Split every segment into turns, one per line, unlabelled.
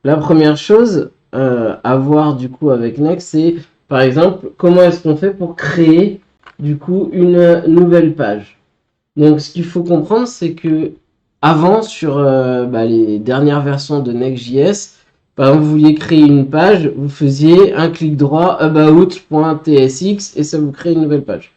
la première chose à voir du coup avec Next, c'est par exemple comment est-ce qu'on fait pour créer du coup une nouvelle page. Donc ce qu'il faut comprendre, c'est que avant sur les dernières versions de Next.js, par exemple, vous vouliez créer une page, vous faisiez un clic droit about.tsx et ça vous crée une nouvelle page.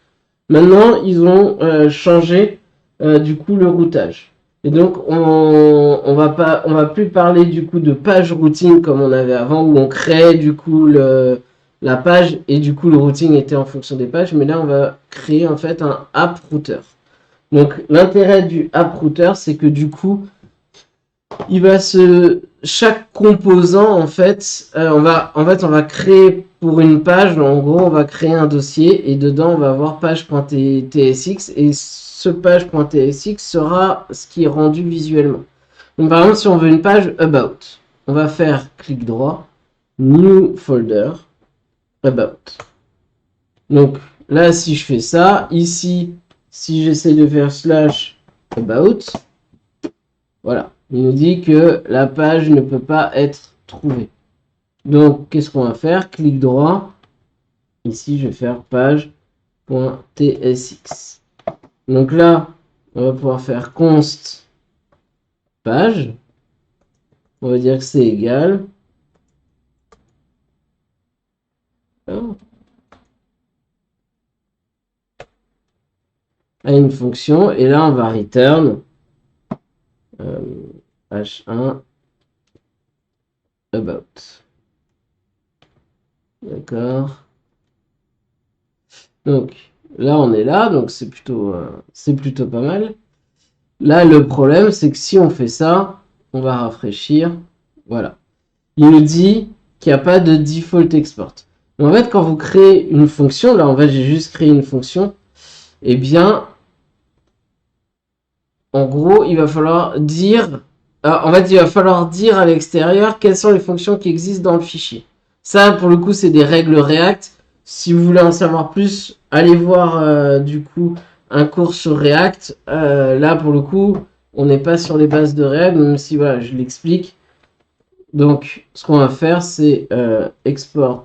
Maintenant, ils ont changé du coup le routage. Et donc, on va plus parler du coup de page routing comme on avait avant où on créait du coup la page et du coup le routing était en fonction des pages. Mais là, on va créer en fait un app router. Donc, l'intérêt du app router, c'est que du coup, chaque composant en fait, on va créer pour une page, en gros on va créer un dossier et dedans on va avoir page.tsx et ce page.tsx sera ce qui est rendu visuellement. Donc par exemple si on veut une page about, on va faire clic droit, new folder, about. Donc là si je fais ça, ici si j'essaie de faire slash about, voilà. Il nous dit que la page ne peut pas être trouvée. Donc, qu'est-ce qu'on va faire? Clic droit. Ici, je vais faire page.tsx. Donc là, on va pouvoir faire const page. On va dire que c'est égal à une fonction. Et là, on va return h1 about. D'accord. Donc, là, on est là. Donc, c'est plutôt pas mal. Là, le problème, c'est que si on fait ça, on va rafraîchir. Voilà. Il nous dit qu'il n'y a pas de default export. Mais en fait, quand vous créez une fonction, là, en fait, j'ai juste créé une fonction, eh bien, en gros, il va falloir dire, il va falloir dire à l'extérieur quelles sont les fonctions qui existent dans le fichier. Ça, pour le coup, c'est des règles React. Si vous voulez en savoir plus, allez voir, du coup, un cours sur React. Là, pour le coup, on n'est pas sur les bases de React, même si, voilà, je l'explique. Donc, ce qu'on va faire, c'est export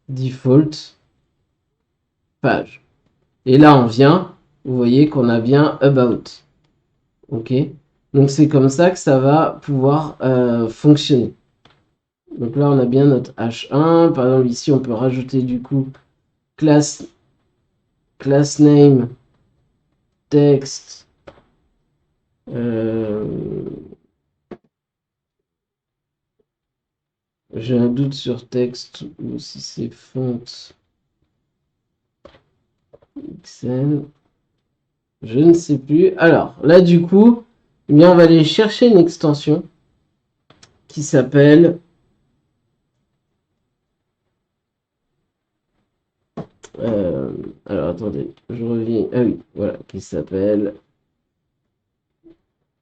default page. Et là, on vient, vous voyez qu'on a bien about. Ok. Donc, c'est comme ça que ça va pouvoir fonctionner. Donc là, on a bien notre H1. Par exemple, ici, on peut rajouter du coup class name text. J'ai un doute sur texte ou si c'est font XL. Je ne sais plus. Alors, là, du coup, eh bien, on va aller chercher une extension qui s'appelle alors, attendez, je reviens. Ah oui, voilà, qui s'appelle.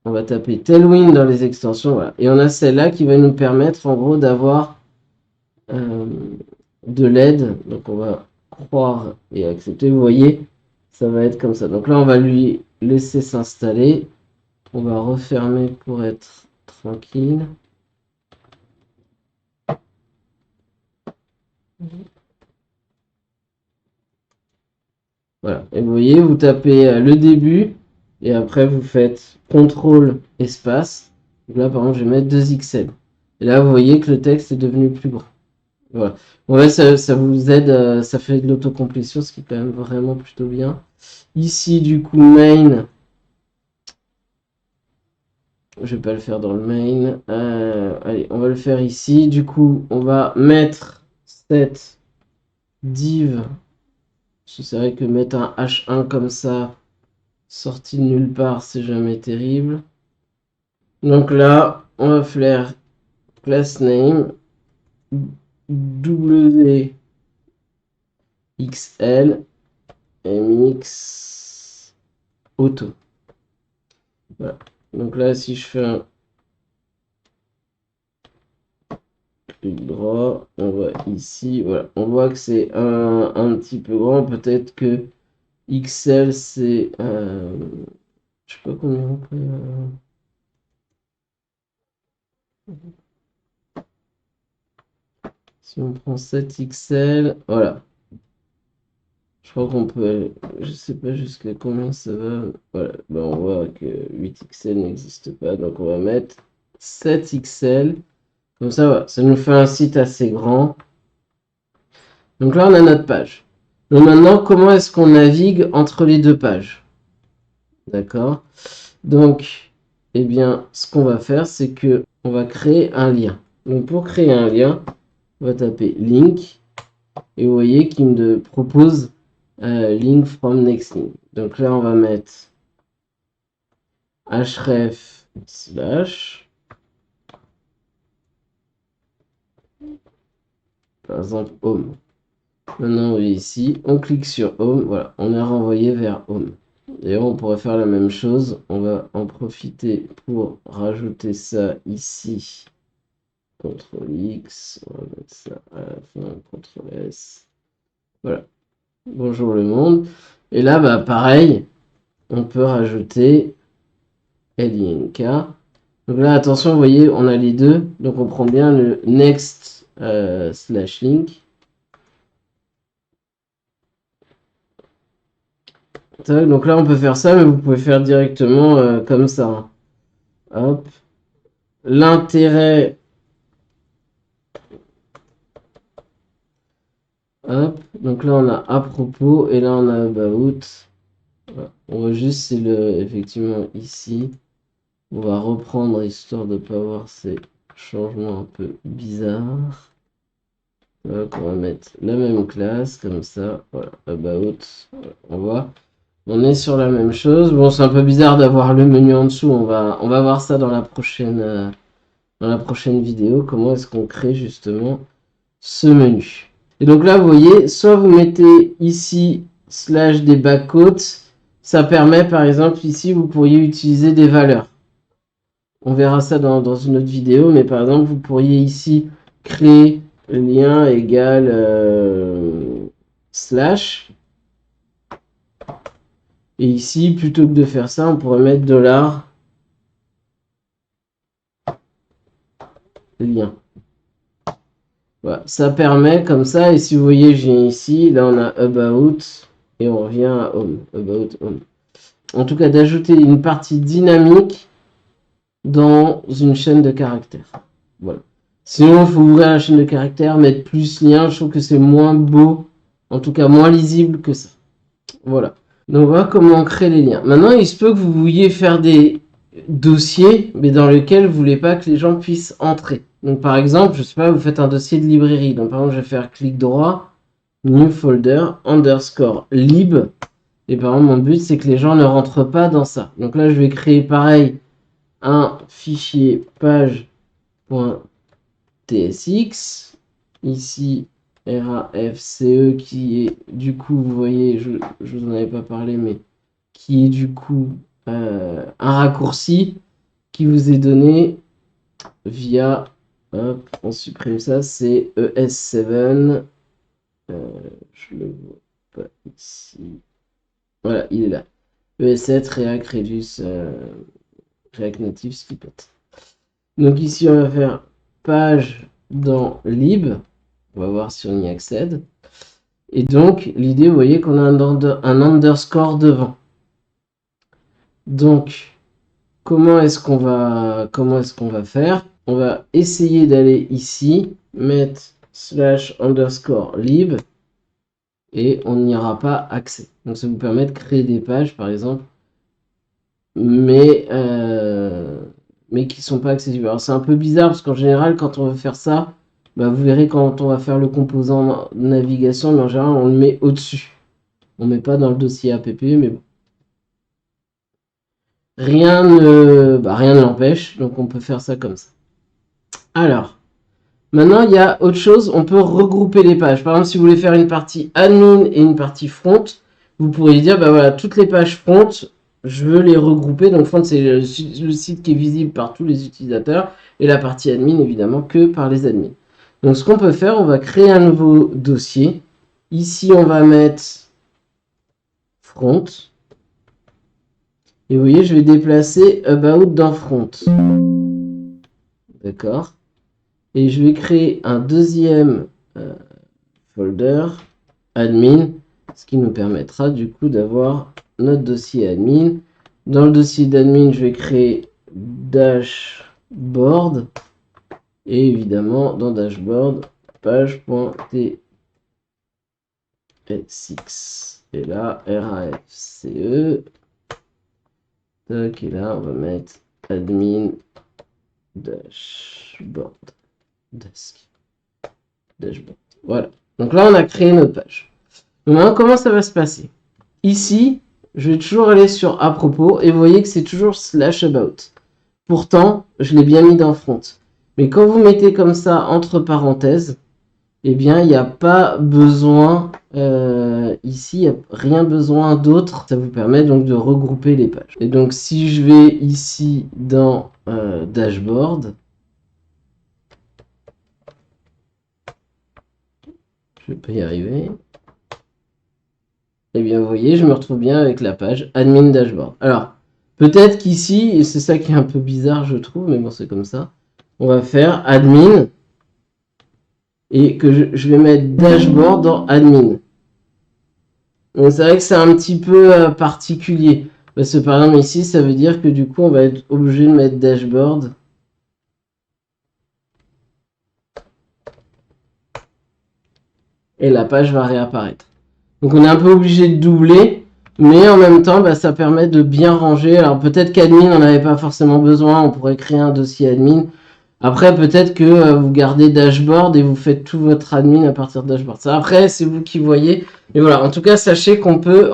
On va taper Tailwind dans les extensions, voilà. Et on a celle-là qui va nous permettre, en gros, d'avoir de l'aide. Donc, on va croire et accepter. Vous voyez, ça va être comme ça. Donc là, on va lui laisser s'installer. On va refermer pour être tranquille. Voilà. Et vous voyez, vous tapez le début et après vous faites CTRL espace. Donc là, par exemple, je vais mettre 2XL. Et là, vous voyez que le texte est devenu plus grand. Voilà. Ouais, ça vous aide, ça fait de l'autocomplétion, ce qui est quand même vraiment plutôt bien. Ici, du coup, main. Je vais pas le faire dans le main. Allez, on va le faire ici. Du coup, on va mettre cette div. C'est vrai que mettre un H1 comme ça, sorti de nulle part, c'est jamais terrible. Donc là, on va faire class name WXL MX auto. Voilà. Donc là, si je fais un clic droit, on voit ici, voilà, on voit que c'est un petit peu grand. Peut-être que XL, c'est, je sais pas combien on peut. Si on prend 7XL, voilà. Je crois qu'on peut, je sais pas jusqu'à combien ça va. Voilà, ben on voit que 8XL n'existe pas, donc on va mettre 7XL. Comme ça, voilà, ça nous fait un site assez grand. Donc là, on a notre page. Donc maintenant, comment est-ce qu'on navigue entre les deux pages? D'accord? Donc, eh bien, ce qu'on va faire, c'est que on va créer un lien. Donc pour créer un lien, on va taper link et vous voyez qu'il me propose link from next link. Donc là, on va mettre href slash, par exemple home. Maintenant, on est ici, on clique sur home, voilà, on est renvoyé vers home. D'ailleurs, on pourrait faire la même chose. On va en profiter pour rajouter ça ici. CTRL-X, on va mettre ça à la fin, CTRL-S. Voilà. Bonjour le monde. Et là, bah, pareil, on peut rajouter LINK. Donc là, attention, vous voyez, on a les deux. Donc on prend bien le next slash link. Donc là, on peut faire ça, mais vous pouvez faire directement comme ça. Hop. L'intérêt. Hop. Donc là, on a à propos et là, on a about. Voilà. On voit juste, c'est effectivement ici. On va reprendre histoire de ne pas voir ces changements un peu bizarres. Donc, on va mettre la même classe comme ça. Voilà. About. Voilà. On voit. On est sur la même chose. Bon, c'est un peu bizarre d'avoir le menu en dessous. On va voir ça dans la prochaine vidéo. Comment est-ce qu'on crée justement ce menu. Et donc là, vous voyez, soit vous mettez ici slash des backquotes. Ça permet, par exemple, ici, vous pourriez utiliser des valeurs. On verra ça dans une autre vidéo. Mais par exemple, vous pourriez ici créer le lien égal slash. Et ici, plutôt que de faire ça, on pourrait mettre $, lien. Voilà, ça permet comme ça. Et si vous voyez, je viens ici, là on a about et on revient à home. About home. En tout cas, d'ajouter une partie dynamique dans une chaîne de caractères. Voilà. Sinon, il faut ouvrir la chaîne de caractères, mettre plus lien. Je trouve que c'est moins beau, en tout cas moins lisible que ça. Voilà. Donc voilà comment on crée les liens. Maintenant, il se peut que vous vouliez faire des dossiers, mais dans lesquels vous ne voulez pas que les gens puissent entrer. Donc par exemple, je sais pas, vous faites un dossier de librairie. Donc par exemple, je vais faire clic droit, new folder, underscore lib. Et par exemple, mon but, c'est que les gens ne rentrent pas dans ça. Donc là, je vais créer pareil un fichier page.tsx. Ici, RAFCE qui est du coup, vous voyez, je vous en avais pas parlé, mais qui est du coup un raccourci qui vous est donné via, hop, on supprime ça, c'est ES7, je le vois pas ici, voilà, il est là, ES7 React Redux React Native Snippet. Donc ici on va faire page dans lib, on va voir si on y accède. Et donc l'idée, vous voyez qu'on a un underscore devant. Donc comment est-ce qu'on va faire? On va essayer d'aller ici, mettre slash underscore lib et on n'y aura pas accès. Donc ça vous permet de créer des pages par exemple, mais qui ne sont pas accessibles. Alors c'est un peu bizarre parce qu'en général quand on veut faire ça, bah, vous verrez quand on va faire le composant navigation, mais en général on le met au-dessus. On ne met pas dans le dossier app, mais bon. Rien ne l'empêche, donc on peut faire ça comme ça. Alors, maintenant il y a autre chose, on peut regrouper les pages. Par exemple, si vous voulez faire une partie admin et une partie front, vous pourriez dire, bah voilà, toutes les pages front, je veux les regrouper. Donc front, c'est le site qui est visible par tous les utilisateurs, et la partie admin, évidemment, que par les admins. Donc ce qu'on peut faire, on va créer un nouveau dossier. Ici, on va mettre front. Et vous voyez, je vais déplacer about dans front. D'accord. Et je vais créer un deuxième folder admin, ce qui nous permettra du coup d'avoir notre dossier admin. Dans le dossier d'admin, je vais créer dashboard et évidemment dans dashboard page.tsx et là RAFCE. Et là on va mettre admin dashboard dashboard. Voilà. Donc là on a créé notre page. Donc maintenant comment ça va se passer? Ici, je vais toujours aller sur à propos et vous voyez que c'est toujours /about. Pourtant, je l'ai bien mis dans front. Mais quand vous mettez comme ça entre parenthèses, eh bien, il n'y a pas besoin, ici, il n'y a rien besoin d'autre. Ça vous permet donc de regrouper les pages. Et donc, si je vais ici dans dashboard, je ne vais pas y arriver. Eh bien, vous voyez, je me retrouve bien avec la page admin dashboard. Alors, peut-être qu'ici, et c'est ça qui est un peu bizarre, je trouve, mais bon, c'est comme ça. On va faire admin et que je vais mettre dashboard dans admin. Donc, c'est vrai que c'est un petit peu particulier. Parce que par exemple, ici, ça veut dire que du coup, on va être obligé de mettre dashboard. Et la page va réapparaître. Donc on est un peu obligé de doubler, mais en même temps, bah, ça permet de bien ranger. Alors peut-être qu'admin n'en avait pas forcément besoin, on pourrait créer un dossier admin. Après, peut-être que vous gardez dashboard et vous faites tout votre admin à partir de dashboard. Ça, après, c'est vous qui voyez. Mais voilà, en tout cas, sachez qu'on peut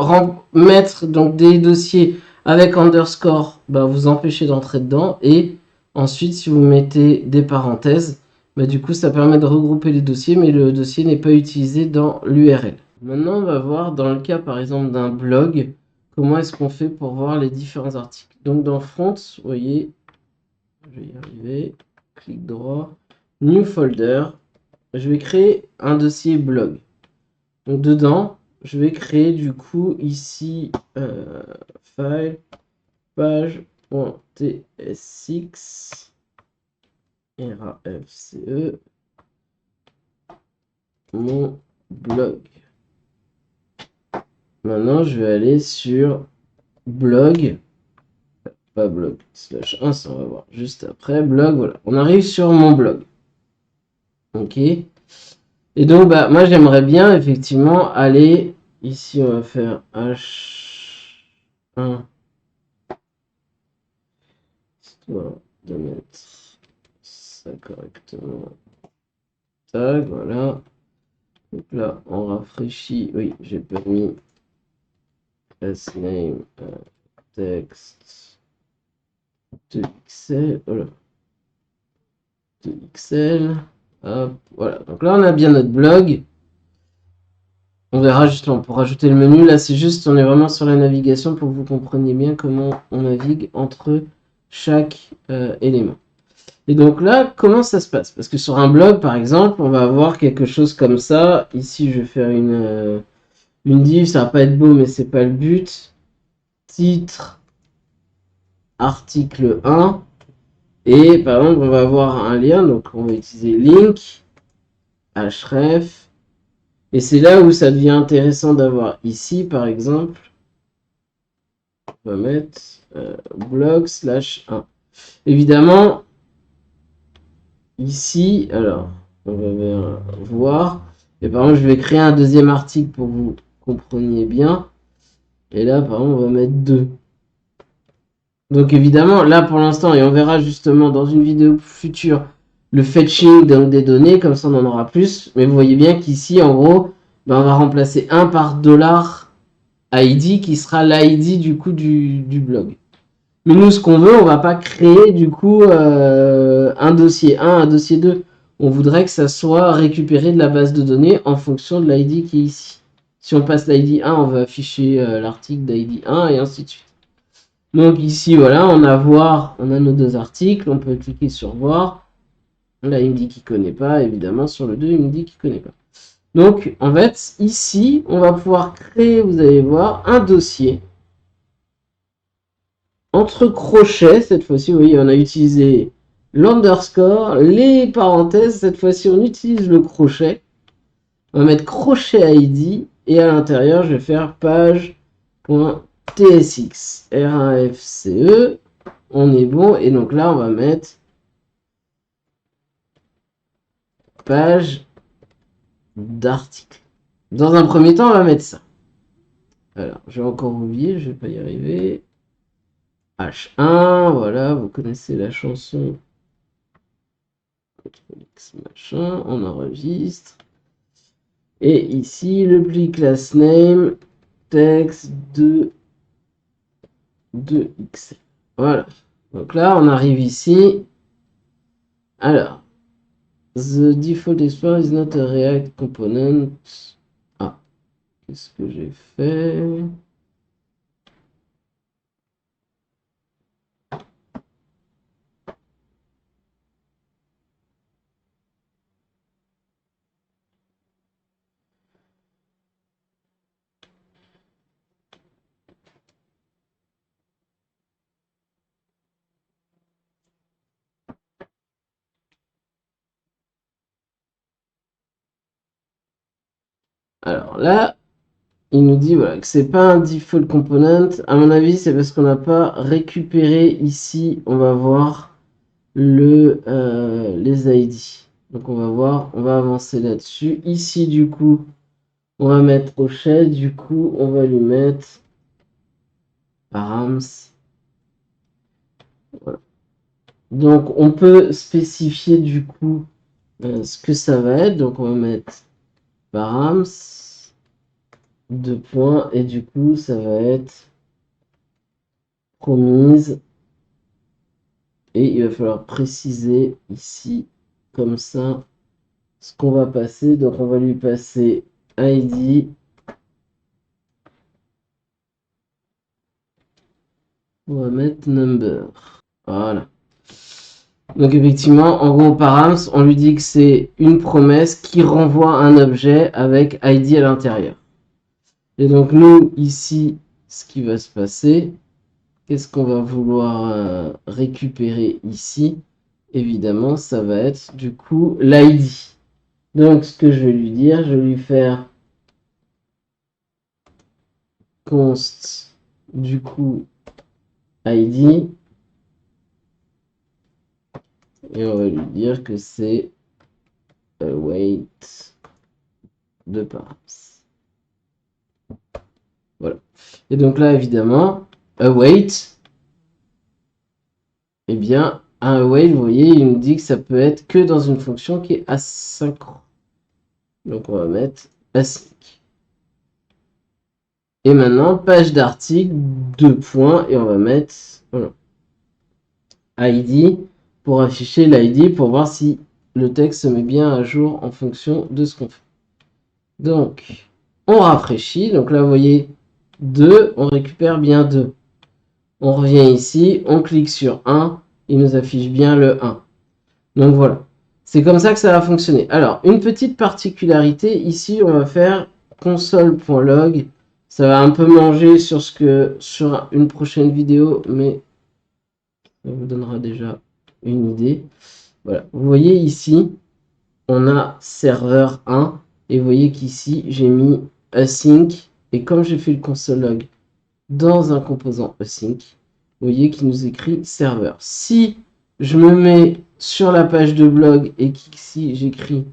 mettre donc des dossiers avec underscore, bah, vous empêchez d'entrer dedans. Et ensuite, si vous mettez des parenthèses, bah, du coup, ça permet de regrouper les dossiers, mais le dossier n'est pas utilisé dans l'URL. Maintenant, on va voir dans le cas, par exemple, d'un blog, comment est-ce qu'on fait pour voir les différents articles. Donc, dans Front, vous voyez, je vais y arriver, clic droit, New Folder, je vais créer un dossier blog. Donc, dedans, je vais créer du coup ici, file, page.tsx, RAFCE, mon blog. Maintenant, je vais aller sur blog, pas blog, /1, ça on va voir juste après, blog, voilà. On arrive sur mon blog. Ok. Et donc, bah, moi, j'aimerais bien, effectivement, aller, ici, on va faire H1, histoire de mettre ça correctement. Tac, voilà. Donc là, on rafraîchit, oui, j'ai pas mis class name, texte, 2 pixels, voilà. 2 pixels, hop, voilà. Donc là, on a bien notre blog. On verra justement pour rajouter le menu. Là, c'est juste, on est vraiment sur la navigation pour que vous compreniez bien comment on navigue entre chaque élément. Et donc là, comment ça se passe? Parce que sur un blog, par exemple, on va avoir quelque chose comme ça. Ici, je vais faire une div, ça va pas être beau, mais c'est pas le but. Titre, article 1. Et par exemple, on va avoir un lien, donc on va utiliser link, href. Et c'est là où ça devient intéressant d'avoir ici, par exemple, on va mettre blog/1. Évidemment, ici, alors, on va voir. Et par exemple, je vais créer un deuxième article pour que vous compreniez bien. Et là, par exemple, on va mettre 2. Donc évidemment, là pour l'instant, et on verra justement dans une vidéo future, le fetching donc des données, comme ça on en aura plus. Mais vous voyez bien qu'ici, en gros, ben, on va remplacer 1 par $ID qui sera l'ID du coup du blog. Mais nous, ce qu'on veut, on va pas créer du coup un dossier 1, un dossier 2. On voudrait que ça soit récupéré de la base de données en fonction de l'ID qui est ici. Si on passe l'ID 1, on va afficher l'article d'ID 1 et ainsi de suite. Donc ici, voilà, on a nos deux articles, on peut cliquer sur voir. Là, il me dit qu'il ne connaît pas, évidemment, sur le 2, il me dit qu'il ne connaît pas. Donc, en fait, ici, on va pouvoir créer, vous allez voir, un dossier. Entre crochets, cette fois-ci, vous voyez, on a utilisé l'underscore, les parenthèses, cette fois-ci, on utilise le crochet. On va mettre crochet ID et à l'intérieur, je vais faire page.tsx. R1FCE. On est bon. Et donc là, on va mettre page d'article. Dans un premier temps, on va mettre ça. Alors, j'ai encore oublié, je vais pas y arriver. H1, voilà, vous connaissez la chanson. X machin, on enregistre. Et ici, le pli class name, texte 2x. Voilà. Donc là, on arrive ici. Alors, the default explorer is not a React component. Ah, qu'est-ce que j'ai fait? Alors là, il nous dit voilà, que c'est pas un default component. À mon avis, c'est parce qu'on n'a pas récupéré ici. On va voir les ID. Donc on va voir, on va avancer là-dessus. Ici, du coup, on va mettre crochet. Du coup, on va lui mettre params. Voilà. Donc on peut spécifier du coup ce que ça va être. Donc on va mettre params. 2 points. Et du coup, ça va être promise. Et il va falloir préciser ici, comme ça, ce qu'on va passer. Donc on va lui passer ID. On va mettre number. Voilà. Donc effectivement, en gros, params, on lui dit que c'est une promesse qui renvoie un objet avec ID à l'intérieur. Et donc nous, ici, ce qui va se passer, qu'est-ce qu'on va vouloir récupérer ici? Évidemment, ça va être du coup l'ID. Donc ce que je vais lui dire, je vais lui faire const du coup ID. Et on va lui dire que c'est await de params. Voilà. Et donc là, évidemment, await, eh bien, un await, vous voyez, il nous dit que ça peut être que dans une fonction qui est asynchrone. Donc on va mettre async. Et maintenant, page d'article, 2 points, et on va mettre voilà, ID pour afficher l'ID pour voir si le texte se met bien à jour en fonction de ce qu'on fait. Donc, on rafraîchit. Donc là, vous voyez, 2, on récupère bien 2. On revient ici, on clique sur 1, il nous affiche bien le 1. Donc voilà, c'est comme ça que ça va fonctionner. Alors, une petite particularité, ici, on va faire console.log. Ça va un peu manger sur une prochaine vidéo, mais ça vous donnera déjà une idée. Voilà, vous voyez ici, on a serveur 1, et vous voyez qu'ici, j'ai mis async, et comme j'ai fait le console.log dans un composant async, vous voyez qu'il nous écrit serveur. Si je me mets sur la page de blog et qu'ici j'écris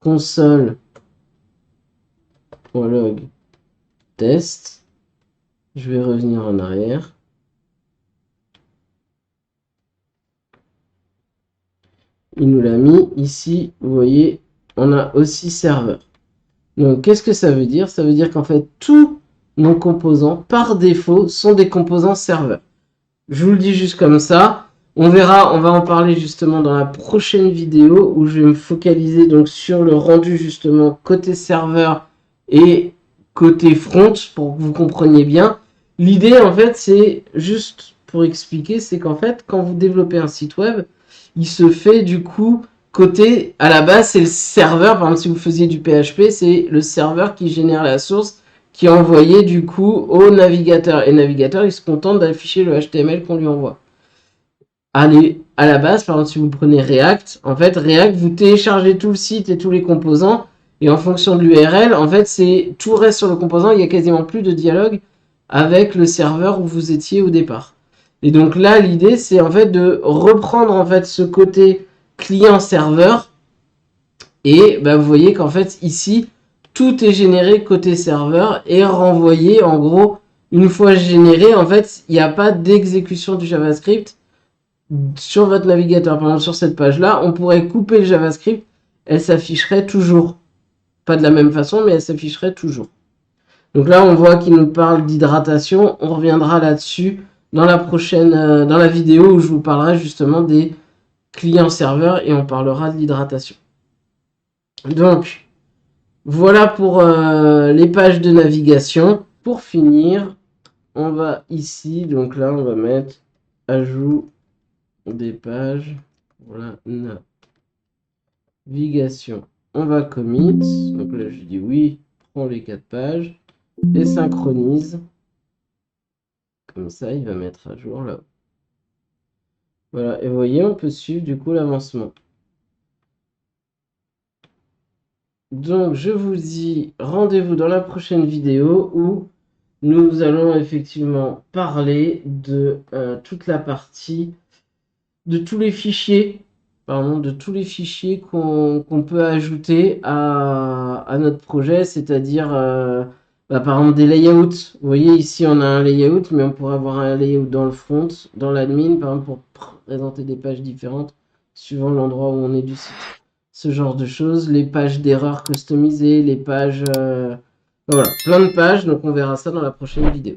console.log test, je vais revenir en arrière. Il nous l'a mis ici, vous voyez, on a aussi serveur. Donc qu'est-ce que ça veut dire? Ça veut dire qu'en fait tous nos composants par défaut sont des composants serveurs. Je vous le dis juste comme ça. On verra, on va en parler justement dans la prochaine vidéo où je vais me focaliser donc sur le rendu justement côté serveur et côté front pour que vous compreniez bien. L'idée en fait c'est juste pour expliquer, c'est qu'en fait quand vous développez un site web, il se fait du coup côté, à la base c'est le serveur, par exemple si vous faisiez du PHP, c'est le serveur qui génère la source qui est envoyé du coup au navigateur. Et le navigateur, il se contente d'afficher le HTML qu'on lui envoie. Allez, à la base, par exemple, si vous prenez React, en fait, React, vous téléchargez tout le site et tous les composants, Et en fonction de l'URL, en fait, tout reste sur le composant. Il n'y a quasiment plus de dialogue avec le serveur où vous étiez au départ. Et donc là, l'idée, c'est en fait de reprendre en fait ce côté client-serveur. Et bah, vous voyez qu'en fait, ici, tout est généré côté serveur et renvoyé. En gros, une fois généré, en fait, il n'y a pas d'exécution du JavaScript sur votre navigateur. Par exemple, sur cette page-là, on pourrait couper le JavaScript. Elle s'afficherait toujours. Pas de la même façon, mais elle s'afficherait toujours. Donc là, on voit qu'il nous parle d'hydratation. On reviendra là-dessus dans la prochaine, dans la vidéo où je vous parlerai justement des clients serveurs et on parlera de l'hydratation. Donc, voilà pour les pages de navigation. Pour finir, on va ici, donc là, on va mettre ajout des pages. Voilà, navigation. On va commit. Donc là, je dis oui, prends les 4 pages et synchronise. Comme ça, il va mettre à jour là. Voilà, et vous voyez, on peut suivre du coup l'avancement. Donc, je vous dis rendez-vous dans la prochaine vidéo où nous allons effectivement parler de toute la partie, de tous les fichiers, pardon, de tous les fichiers qu'on peut ajouter à notre projet, c'est-à-dire par exemple des layouts. Vous voyez ici on a un layout, mais on pourrait avoir un layout dans le front, dans l'admin, par exemple pour présenter des pages différentes suivant l'endroit où on est du site. Ce genre de choses, les pages d'erreurs customisées, les pages... voilà, plein de pages, donc on verra ça dans la prochaine vidéo.